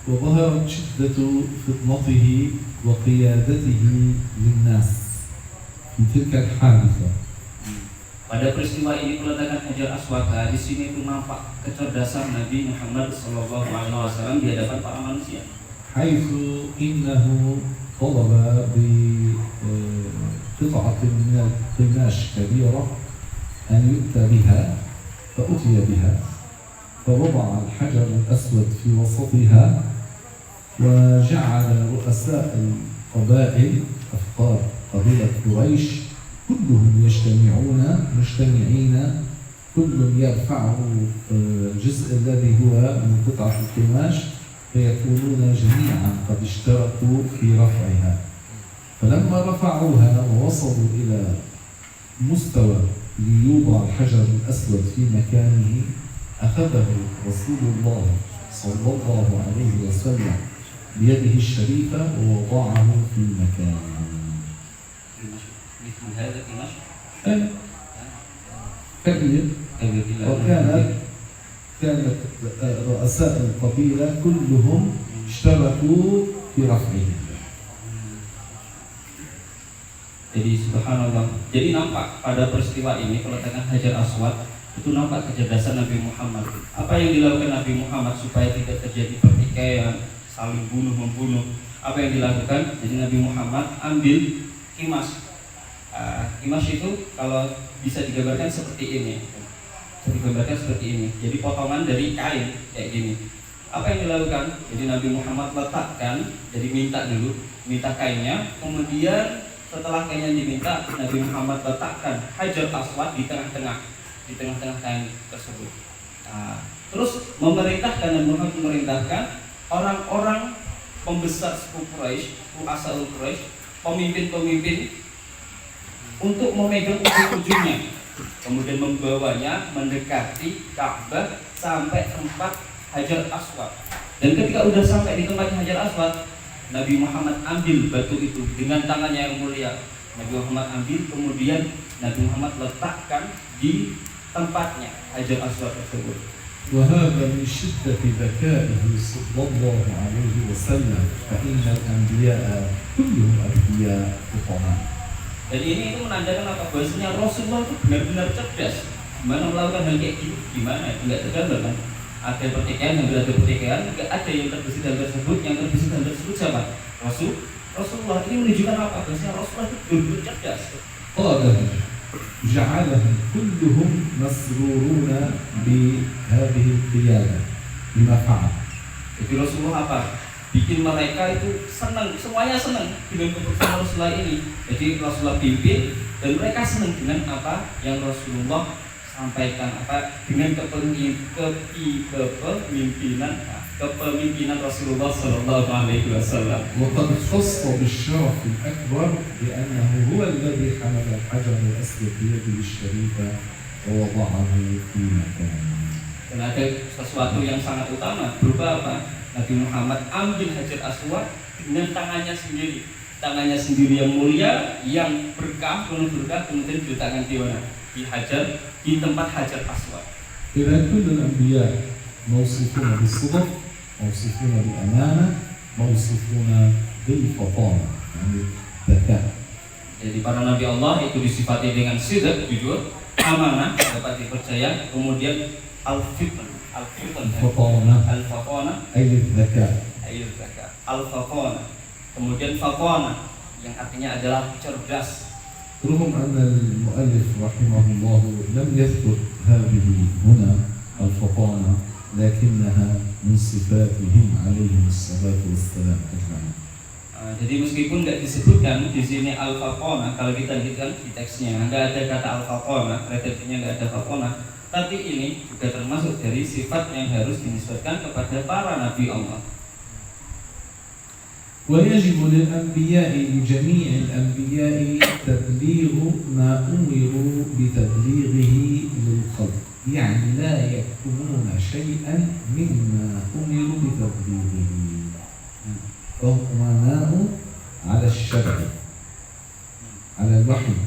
وظهرت شدة فطنته وقيادته للناس في تلك الحادثة. Pada peristiwa ini peletakan Hajar Aswad, di sini itu nampak kecerdasan Nabi Muhammad SAW di hadapan para manusia. حيث إنه طلب بقطعة من القماش كبيرة أن يؤتى بها فأتي بها فوضع الحجر الأسود في وسطها وجعل رؤساء القبائل أفقار قبيلة قريش كلهم مجتمعين كل يرفع الجزء الذي هو من قطعة القماش فيكونون جميعا قد اشتركوا في رفعها. فلما رفعوها ووصلوا إلى مستوى ليوضع الحجر الأسود في مكانه أخذه رسول الله صلى الله عليه وسلم بيده الشريفة ووضعه في مكانه. كانت رؤساء القبيلة كلهم اشتركوا في رفعه. Jadi subhanallah. Jadi nampak pada peristiwa ini peletakan Hajar Aswad itu nampak kecerdasan Nabi Muhammad. Apa yang dilakukan Nabi Muhammad supaya tidak terjadi pertikaian, saling bunuh-membunuh. Apa yang dilakukan? Jadi Nabi Muhammad ambil kimas. Kimas itu kalau bisa digambarkan seperti ini. Jadi potongan dari kain kayak gini. Apa yang dilakukan? Jadi Nabi Muhammad letakkan, jadi minta kainnya, kemudian setelah kainnya diminta, Nabi Muhammad letakkan Hajar Aswad di tengah-tengah kain tersebut. Terus memerintahkan orang-orang pembesar suku Quraisy, Asal Quraisy, pemimpin-pemimpin untuk memegang ujung-ujungnya, kemudian membawanya mendekati Ka'bah sampai tempat Hajar Aswad. Dan ketika udah sampai di tempat Hajar Aswad, Nabi Muhammad ambil batu itu dengan tangannya yang mulia. Nabi Muhammad ambil, kemudian Nabi Muhammad letakkan di tempatnya Hajar Aswad tersebut. وهذا من شدة ذكائه صلى الله عليه وسلم فإن الأنبياء كلهم أنبياء فطناء. Dan ini itu menandakan apa? Bahwasanya Rasulullah itu benar-benar cerdas. Gimana melakukan hal kayak gitu? Gimana? Enggak tergambar kan? Ada pertikaian, enggak ada pertikaian, enggak ada yang terbesit dalam tersebut. Yang terbesit dalam tersebut siapa? Rasulullah. Ini menunjukkan apa? Bahwasanya Rasulullah itu benar-benar cerdas. جعلهم كلهم مسرورون بهذه القيادة بما فعل. Jadi Rasulullah apa? Bikin mereka itu senang, semuanya senang dengan keputusan Rasulullah ini. Jadi Rasulullah pimpin dan mereka senang dengan apa yang Rasulullah sampaikan, dengan kepemimpinan Rasulullah Sallallahu Alaihi Wasallam. وقد خص بالشرف الأكبر بأنه هو الذي حمل الحجر الأسود بيده الشريفة ووضعه في مكانه. Dan ada sesuatu yang sangat utama berupa apa? Nabi Muhammad ambil Hajar Aswad dengan tangannya sendiri yang mulia, yang berkah, penuh berkah, kemudian diletakkan di mana? Di tempat Hajar Aswad. إذا كل الأنبياء موصوفون بالصدق، موصوفون بالأمانة، موصوفون بالفطانة، يعني الذكاء. Jadi para nabi Allah itu disifati dengan sidq, jujur, amanah, dapat dipercaya, kemudian al-fatanah, kemudian fatanah yang artinya adalah cerdas. رغم أن المؤلف رحمه الله لم يذكر هذه هنا الفطانة لكنها من صفاتهم عليهم الصلاة والسلام أجمعين. Jadi meskipun tidak disebutkan di sini al-fatanah, kalau kita lihat di teksnya nggak ada kata al-fatanah, redaksinya nggak ada fatanah, tapi ini juga termasuk dari sifat yang harus dinisbatkan kepada para nabi Allah. ويجب للأنبياء لجميع الأنبياء تبليغ ما أمروا بتبليغه للخلق، يعني لا يكتمون شيئا مما أمروا بتبليغه، فهم أمناء على الشرع على الوحي.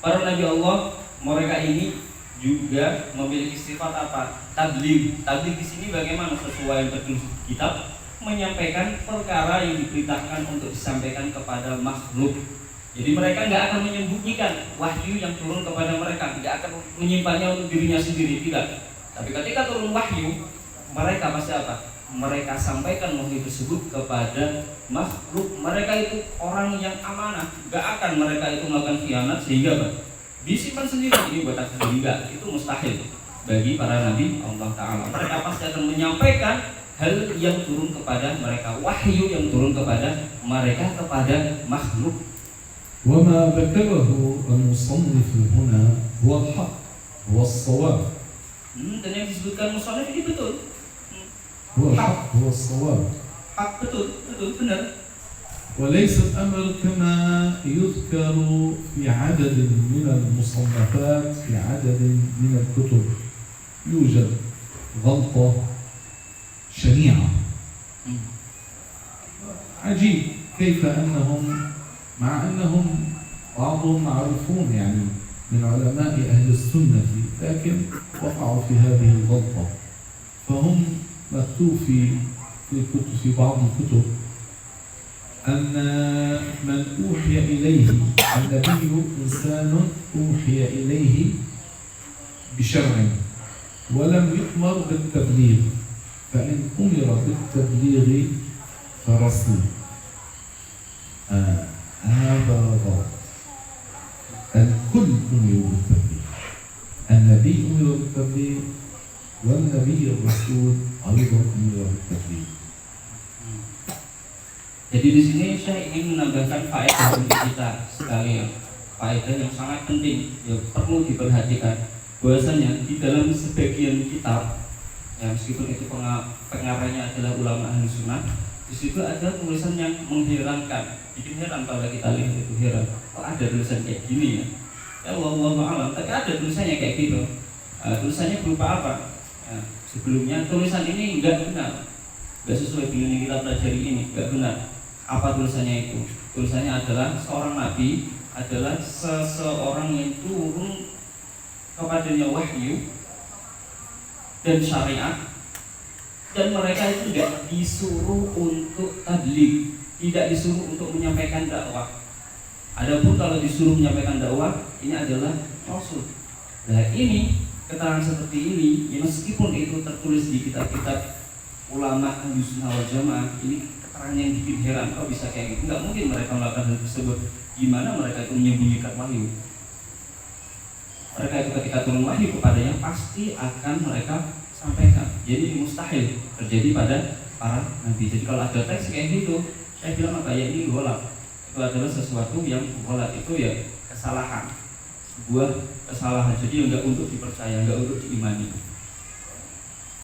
Para nabi Allah mereka ini juga memiliki sifat apa? Tabligh. Tabligh di sini bagaimana sesuai yang tertulis di kitab, menyampaikan perkara yang diperintahkan untuk disampaikan kepada makhluk. Jadi mereka nggak akan menyembunyikan wahyu yang turun kepada mereka, nggak akan menyimpannya untuk dirinya sendiri, tidak. Tapi ketika turun wahyu, mereka pasti apa? Mereka sampaikan wahyu tersebut kepada makhluk. Mereka itu orang yang amanah, nggak akan mereka itu melakukan khianat sehingga apa? Disimpan sendiri. Ini buat aku enggak, itu mustahil bagi para nabi Allah Ta'ala. Mereka pasti akan menyampaikan hal yang turun kepada mereka, wahyu yang turun kepada mereka, kepada makhluk. وما ذكره المصنف هنا هو الحق هو الصواب. Dan yang disebutkan musannif ini betul. هو الحق هو الصواب. Hak, betul, benar. وليس الأمر كما يذكر في عدد من المصنفات في عدد من الكتب يوجد غلطة شنيعة. عجيب كيف أنهم مع أنهم بعضهم معروفون يعني من علماء أهل السنة لكن وقعوا في هذه الغلطة. فهم مكتوب في بعض الكتب أن من أوحي إليه النبي إنسان أوحي إليه بشرع ولم يؤمر بالتبليغ فإن أمر بالتبليغ فرسول. هذا غلط. الكل أمر بالتبليغ، النبي أمر بالتبليغ والنبي الرسول أيضا أمر بالتبليغ. Jadi di sini saya ingin menambahkan faedah untuk kita sekalian, faedah yang sangat penting, yang perlu diperhatikan. Bahwasanya di dalam sebagian kitab, ya meskipun itu pengarangnya adalah ulama ahli sunnah, di situ ada tulisan yang mengherankan. Bikin heran kalau kita lihat itu heran. Kok ada tulisan kayak gini ya? Ya Allah alam, tapi ada tulisannya kayak gitu. Tulisannya berupa apa? Sebelumnya tulisan ini enggak benar, enggak sesuai dengan yang kita pelajari ini, enggak benar. Apa tulisannya itu? Tulisannya adalah seorang nabi adalah seseorang yang turun kepadanya wahyu dan syariat, dan mereka itu tidak disuruh untuk tabligh, tidak disuruh untuk menyampaikan dakwah. Adapun kalau disuruh menyampaikan dakwah, ini adalah rasul. Nah ini keterangan seperti ini, ya meskipun itu tertulis di kitab-kitab ulama ahli sunnah wal jamaah, ini keterangan yang bikin heran. Kok bisa kayak gitu? Nggak mungkin mereka melakukan hal tersebut. Gimana mereka itu menyembunyikan wahyu? Mereka itu ketika turun wahyu kepadanya pasti akan mereka sampaikan. Jadi mustahil terjadi pada para nabi. Jadi kalau ada teks kayak gitu, saya bilang apa ya, ini ghalat. Itu adalah sesuatu yang ghalat, itu ya kesalahan, sebuah kesalahan. Jadi enggak untuk dipercaya, enggak untuk diimani.